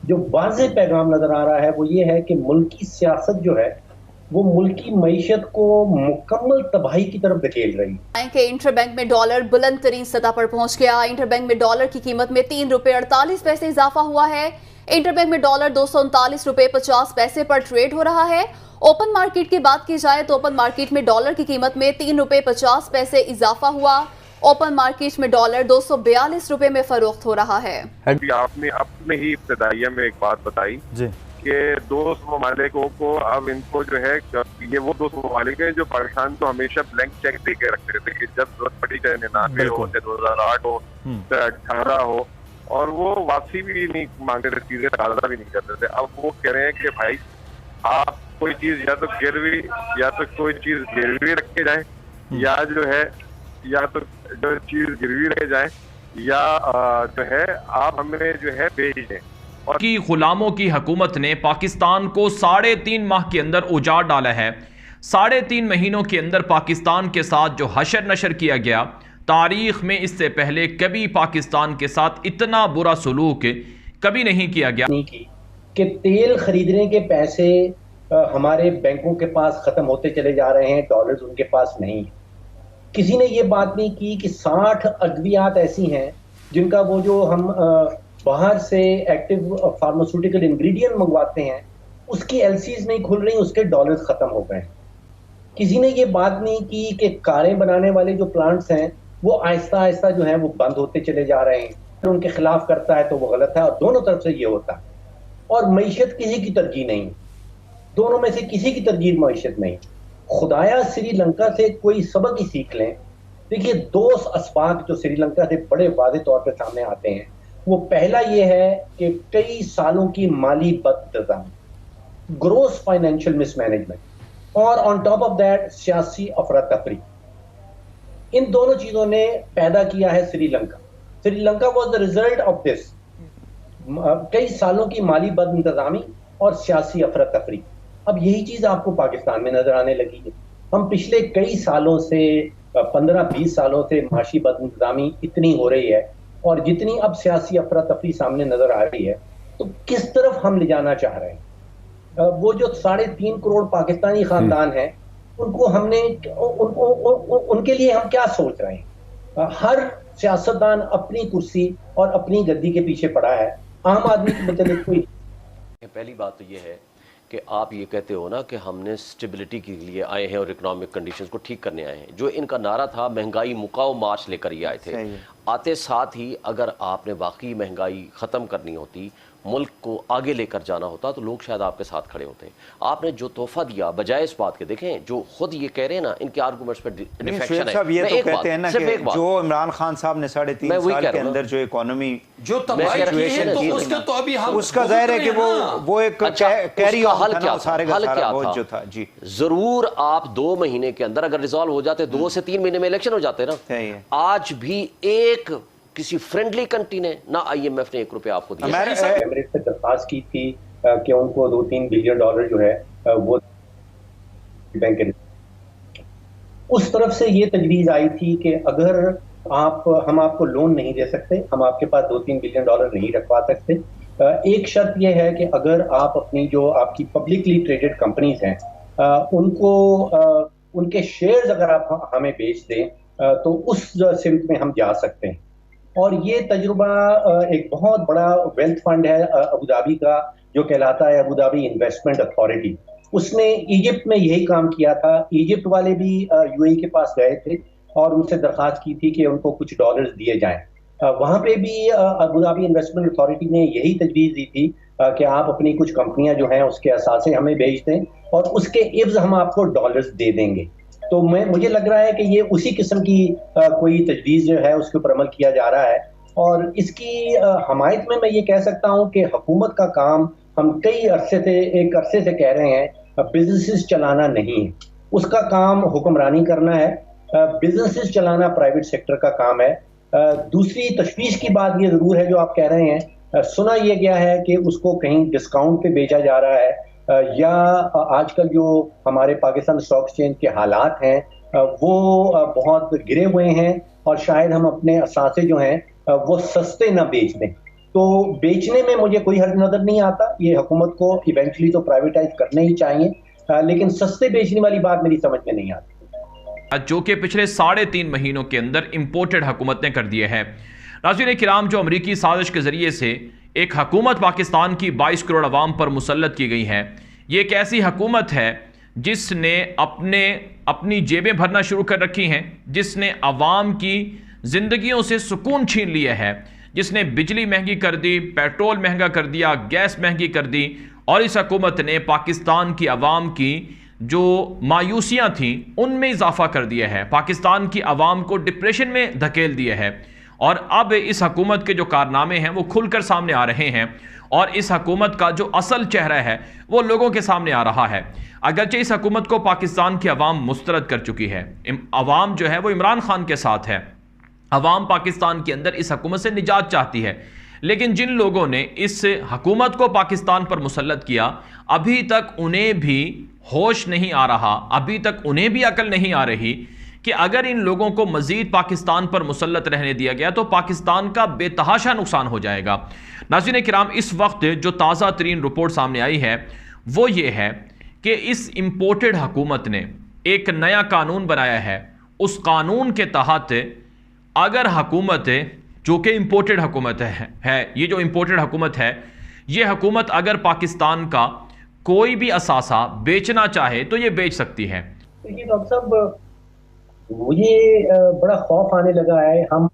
जो वाज़ेह पैगाम नजर आ रहा है वो ये है कि मुल्की सियासत जो है वो मुल्की मईशत को मुकम्मल तबाही की तरफ धकेल रही है। बैंक के इंटरबैंक में डॉलर बुलंद तरीन सतह पर पहुंच गया। इंटरबैंक में डॉलर की कीमत में 3 रुपए 48 पैसे इजाफा हुआ है। इंटरबैंक में डॉलर 239 रुपए 50 पैसे पर ट्रेड हो रहा है। ओपन मार्केट की बात की जाए तो ओपन मार्केट में डॉलर की कीमत में 3 रुपए 50 पैसे इजाफा हुआ। ओपन मार्केट में डॉलर 242 रुपए में फरोख्त हो रहा है। आपने अपने ही इब्तिदाइया में एक बात बताई कि दोस्त ममालिकों को अब इनको जो है, ये वो दोस्त ममालिक हैं जो पाकिस्तान को हमेशा ब्लैंक चेक दे के रखते थे कि जब जरूरत पड़ी, चाहे 99 हो, चाहे 2008 हो, चाहे 18 हो, और वो वापसी भी नहीं मांगते थे, चीजें तकाजा भी नहीं करते थे। अब वो कह रहे हैं कि भाई आप कोई चीज या तो कोई चीज गिरवी रख के जाए, या जो है या तो जो चीज गिरवी रखे जाए, या जो है आप हमें जो है भेज दें। की गुलामों की हुकूमत ने पाकिस्तान को 3.5 माह के अंदर उजाड़ डाला है। 3.5 महीनों के अंदर पाकिस्तान के साथ जो हशर नशर किया गया, तारीख में इससे पहले कभी पाकिस्तान के साथ इतना बुरा सलूक कभी नहीं किया गया। कि तेल खरीदने के पैसे हमारे बैंकों के पास खत्म होते चले जा रहे हैं, डॉलर्स उनके पास नहीं है। किसी ने ये बात नहीं की कि 60 अद्वियात ऐसी हैं जिनका वो जो हम बाहर से एक्टिव फार्मास्यूटिकल इंग्रेडिएंट मंगवाते हैं उसकी एलसीज नहीं खुल रही, उसके डॉलर्स खत्म हो गए। किसी ने ये बात नहीं की कि कारें बनाने वाले जो प्लांट्स हैं वो आहिस्ता आहिस्ता जो है वो बंद होते चले जा रहे हैं। तो उनके खिलाफ करता है तो वो गलत है, और दोनों तरफ से ये होता है। और मईशत किसी की तरजीह नहीं, दोनों में से किसी की तरजीह मईशत नहीं। खुदाया श्रीलंका से कोई सबक ही सीख लें। देखिए, 2 असबाब जो श्रीलंका से बड़े वाज़ेह तौर पर सामने आते हैं, वो पहला ये है कि कई सालों की माली बदइंतज़ामी, ग्रोस फाइनेंशियल मिसमैनेजमेंट, और ऑन टॉप ऑफ दैट सियासी अफरा तफरी। इन दोनों चीजों ने पैदा किया है Sri Lanka was the result of this. कई सालों की माली बदइंतज़ामी और सियासी अफरा तफरी। अब यही चीज आपको पाकिस्तान में नजर आने लगी है। हम पिछले कई सालों से 15-20 सालों से माशी बदइंतज़ामी इतनी हो रही है, और जितनी अब सियासी अफरा तफरी सामने नजर आ रही है, तो किस तरफ हम ले जाना चाह रहे हैं। वो जो 3.5 करोड़ पाकिस्तानी खानदान हैं, उनको हमने उनके लिए हम क्या सोच रहे हैं। हर सियासतदान अपनी कुर्सी और अपनी गद्दी के पीछे पड़ा है, आम आदमी के मतलब कोई। पहली बात तो ये है कि आप ये कहते हो ना कि हमने स्टेबिलिटी के लिए आए हैं और इकोनॉमिक कंडीशंस को ठीक करने आए हैं। जो इनका नारा था महंगाई मुकाओ मार्च लेकर ये आए थे। आते साथ ही अगर आपने वाकई महंगाई ख़त्म करनी होती, मुल्क को आगे लेकर जाना होता, तो लोग शायद आपके साथ खड़े होते। आपने जो तोहफा दिया बजाय इस बात के, देखें जो खुद ये कह रहे हैं ना, इनके आर्गुमेंट्स पे डिफेक्शन है। ये तो कहते हैं ना कि जो इमरान खान साहब ने 3.5 साल के अंदर जो इकोनॉमी जो सिचुएशन तो उसका तो अभी हम उसका जाहिर है कि वो एक कैरी ऑन हल क्या सारे का सारा बोझ जो था। जी जरूर आप 2 महीने के अंदर अगर रिजॉल्व हो जाते, 2 से 3 महीने में इलेक्शन हो जाते ना। आज भी एक किसी फ्रेंडली कंट्री ने ना IMF ने 1 रुपया आपको दिया। एमिरेट्स से दरख्वास्त की थी कि उनको $2-3 बिलियन जो है वो बैंक के, उस तरफ से ये तजवीज़ आई थी कि अगर हम आपको लोन नहीं दे सकते, हम आपके पास $2-3 बिलियन नहीं रखवा सकते। एक शर्त यह है कि अगर आप अपनी जो आपकी पब्लिकली ट्रेडेड कंपनीज हैं उनको उनके शेयर्स अगर आप हमें बेच दें तो उस सिमत में हम जा सकते हैं। और ये तजुर्बा एक बहुत बड़ा वेल्थ फंड है अबू धाबी का, जो कहलाता है अबू धाबी इन्वेस्टमेंट अथॉरिटी। उसने इजिप्ट में यही काम किया था। इजिप्ट वाले भी UAE के पास गए थे और उनसे दरख्वास्त की थी कि उनको कुछ डॉलर्स दिए जाएं। वहाँ पे भी अबू धाबी इन्वेस्टमेंट अथॉरिटी ने यही तजवीज़ दी थी कि आप अपनी कुछ कंपनियां जो हैं उसके असासे हमें बेच दें और उसके इव्ज़ हम आपको डॉलर्स दे देंगे। तो मुझे लग रहा है कि ये उसी किस्म की कोई तजवीज़ जो है उसके ऊपर अमल किया जा रहा है। और इसकी हमायत में मैं ये कह सकता हूँ कि हुकूमत का काम, हम एक अरसे से कह रहे हैं, बिजनेसेस चलाना नहीं है, उसका काम हुक्मरानी करना है। बिजनेसेस चलाना प्राइवेट सेक्टर का काम है। दूसरी तशवीश की बात ये ज़रूर है जो आप कह रहे हैं, सुना यह गया है कि उसको कहीं डिस्काउंट पे बेचा जा रहा है, या आजकल जो हमारे पाकिस्तान स्टॉक एक्सचेंज के हालात हैं वो बहुत गिरे हुए हैं और शायद हम अपने असासे जो हैं वो सस्ते ना बेच दें। तो बेचने में मुझे कोई हर्ज नजर नहीं आता। ये हुकूमत को इवेंचुअली तो प्राइवेटाइज करने ही चाहिए, लेकिन सस्ते बेचने वाली बात मेरी समझ में नहीं आती, जो कि पिछले 3.5 महीनों के अंदर इंपोर्टेड हुकूमत ने कर दिए हैं। नाज़रीन किराम, जो अमरीकी साजिश के जरिए से एक हुकूमत पाकिस्तान की 22 करोड़ अवाम पर मुसल्लत की गई है, ये एक ऐसी हुकूमत है जिसने अपनी जेबें भरना शुरू कर रखी हैं, जिसने अवाम की जिंदगियों से सुकून छीन लिया है, जिसने बिजली महंगी कर दी, पेट्रोल महंगा कर दिया, गैस महंगी कर दी, और इस हुकूमत ने पाकिस्तान की अवाम की जो मायूसियां थीं उनमें इजाफा कर दिया है, पाकिस्तान की अवाम को डिप्रेशन में धकेल दिया है। और अब इस हुकूमत के जो कारनामे हैं वो खुलकर सामने आ रहे हैं, और इस हुकूमत का जो असल चेहरा है वो लोगों के सामने आ रहा है। अगरचे इस हुकूमत को पाकिस्तान की अवाम मुस्तरद कर चुकी है, अवाम जो है वो इमरान खान के साथ है, अवाम पाकिस्तान के अंदर इस हुकूमत से निजात चाहती है, लेकिन जिन लोगों ने इस हुकूमत को पाकिस्तान पर मुसल्लत किया अभी तक उन्हें भी होश नहीं आ रहा, अभी तक उन्हें भी अकल नहीं आ रही कि अगर इन लोगों को मजीद पाकिस्तान पर मुसल्लत रहने दिया गया तो पाकिस्तान का बेतहाशा नुकसान हो जाएगा। नाज़रीन किराम, इस वक्त जो ताज़ा तरीन रिपोर्ट सामने आई है वो ये है कि इस इम्पोर्टेड हुकूमत ने एक नया कानून बनाया है। उस कानून के तहत अगर हुकूमत जो कि इम्पोर्टेड हुकूमत है, ये जो इम्पोर्टेड हुकूमत है, ये हुकूमत अगर पाकिस्तान का कोई भी असासा बेचना चाहे तो ये बेच सकती है। देखिए डॉक्टर साहब, मुझे बड़ा खौफ आने लगा है। हम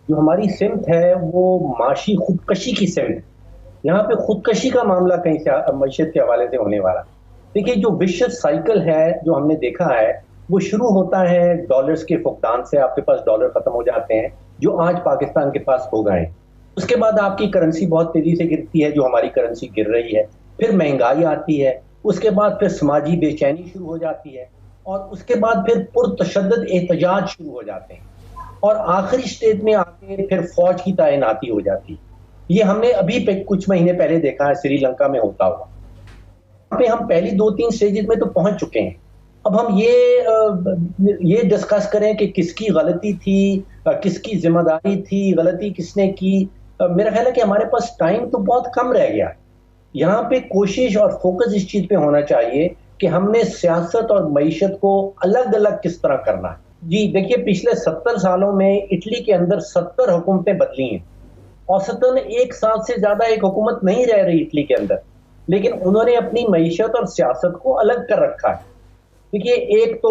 जो हमारी सिमत है वो माशी खुदकशी की सिमत, यहाँ पे खुदकशी का मामला कहीं से मईशत के हवाले से होने वाला। देखिए जो विशेष साइकिल है जो हमने देखा है वो शुरू होता है डॉलर्स के फुकदान से। आपके पास डॉलर खत्म हो जाते हैं जो आज पाकिस्तान के पास हो गए। उसके बाद आपकी करेंसी बहुत तेजी से गिरती है, जो हमारी करेंसी गिर रही है। फिर महंगाई आती है, उसके बाद फिर समाजी बेचैनी शुरू हो जाती है, और उसके बाद फिर पुरतशद्दद एहतजाज शुरू हो जाते हैं, और आखिरी स्टेज में आके फिर फौज की तैनाती हो जाती है। ये हमने अभी कुछ महीने पहले देखा है श्रीलंका में होता हुआ। यहाँ पे हम पहली 2-3 स्टेजेस में तो पहुंच चुके हैं। अब हम ये डिस्कस करें कि किसकी गलती थी, किसकी जिम्मेदारी थी, गलती किसने की। मेरा ख्याल है कि हमारे पास टाइम तो बहुत कम रह गया। यहाँ पे कोशिश और फोकस इस चीज पे होना चाहिए कि हमने सियासत और मईशत को अलग अलग किस तरह करना है। जी देखिए, पिछले 70 सालों में इटली के अंदर 70 हुकूमतें बदली हैं। औसतन एक साथ से ज्यादा एक हुकूमत नहीं रह रही इटली के अंदर, लेकिन उन्होंने अपनी मईशत और सियासत को अलग कर रखा है। देखिए, एक तो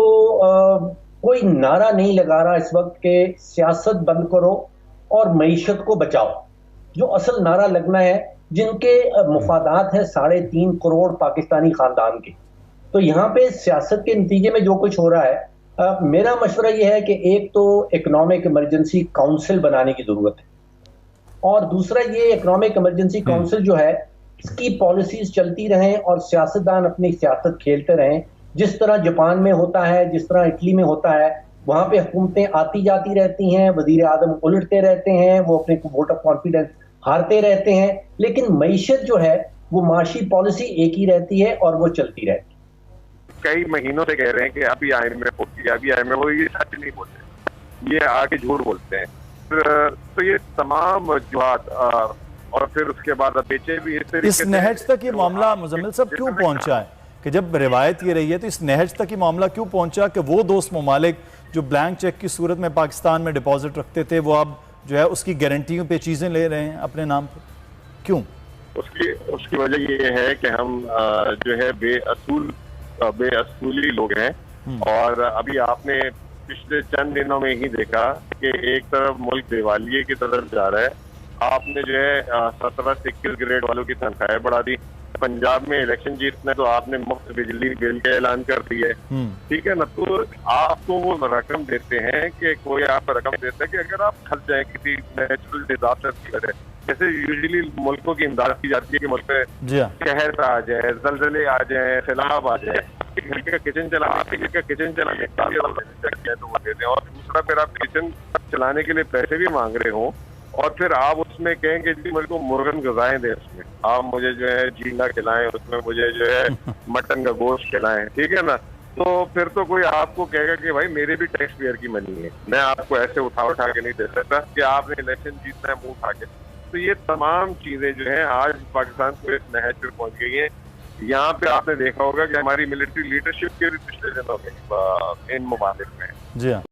कोई नारा नहीं लगा रहा इस वक्त के सियासत बंद करो और मईशत को बचाओ। जो असल नारा लगना है, जिनके मुफादात है 3.5 करोड़ पाकिस्तानी खानदान के। तो यहाँ पे सियासत के नतीजे में जो कुछ हो रहा है, मेरा मशवरा यह है कि एक तो इकोनॉमिक इमरजेंसी काउंसिल बनाने की जरूरत है, और दूसरा ये इकोनॉमिक इमरजेंसी काउंसिल जो है इसकी पॉलिसीज चलती रहें और सियासतदान अपनी सियासत खेलते रहें। जिस तरह जापान में होता है, जिस तरह इटली में होता है, वहां पे हुकूमतें आती जाती रहती हैं, वजीर आजम उलटते रहते हैं, वो अपने वोट ऑफ कॉन्फिडेंस हारते रहते हैं, लेकिन मईशत जो है वो माशी पॉलिसी एक ही रहती है और वो चलती रहती है। कई महीनों से कह रहे हैं कि अभी IMF होगी, अभी IMF होगी, ये सच नहीं बोलते, ये आके झूठ बोलते हैं। तो ये तमाम वजूहात और फिर उसके बाद बेचे भी इस नहज तक ये मामला मुजम्मिल साहब क्यों पहुंचा है कि जब रिवायत ये रही है तो इस नहज तक ये मामला क्यों पहुंचा कि वो दोस्त ममालिक जो ब्लैंक चेक की सूरत में पाकिस्तान में डिपॉजिट रखते थे वो अब जो है उसकी गारंटियों पे चीजें ले रहे हैं अपने नाम पर? क्यों? उसकी वजह ये है कि हम जो है बेअसूली लोग हैं। और अभी आपने पिछले चंद दिनों में ही देखा कि एक तरफ मुल्क दिवालिये की तरफ जा रहा है। आपने जो है 17 से 21 ग्रेड वालों की तनख्वाहें बढ़ा दी। पंजाब में इलेक्शन जीतने तो आपने मुफ्त बिजली बिल का ऐलान कर दिया है, ठीक है ना। तो आपको वो रकम देते हैं कि कोई आपको रकम देता है कि अगर आप फंस जाए किसी नेचुरल डिजास्टर की वजह, जैसे यूजुअली मुल्कों की इमदाद की जाती है कि मुल्क में कहर आ जाए, जलजले आ जाए, सैलाब आ जाए, घर का किचन चला, आपके घर का किचन चलाने का तो वो देते हैं। और दूसरा फिर आप किचन चलाने के लिए पैसे भी मांग रहे हो और फिर आप उसमें कहेंगे जी मेरे को मुर्गन गजाएं दें, उसमें आप मुझे जो है झींगा खिलाएं, उसमें मुझे जो है मटन का गोश्त खिलाएं, ठीक है ना। तो फिर तो कोई आपको कहेगा कि भाई मेरे भी टैक्स पेयर की मनी है, मैं आपको ऐसे उठा के नहीं दे सकता कि आपने इलेक्शन जीतना है मुंह उठा के। तो ये तमाम चीजें जो है आज पाकिस्तान को इस नहज पर पहुंच गई हैं। यहाँ पे आपने देखा होगा कि हमारी मिलिट्री लीडरशिप के भी पिछले दिनों में इन ममालिक में। जी हाँ।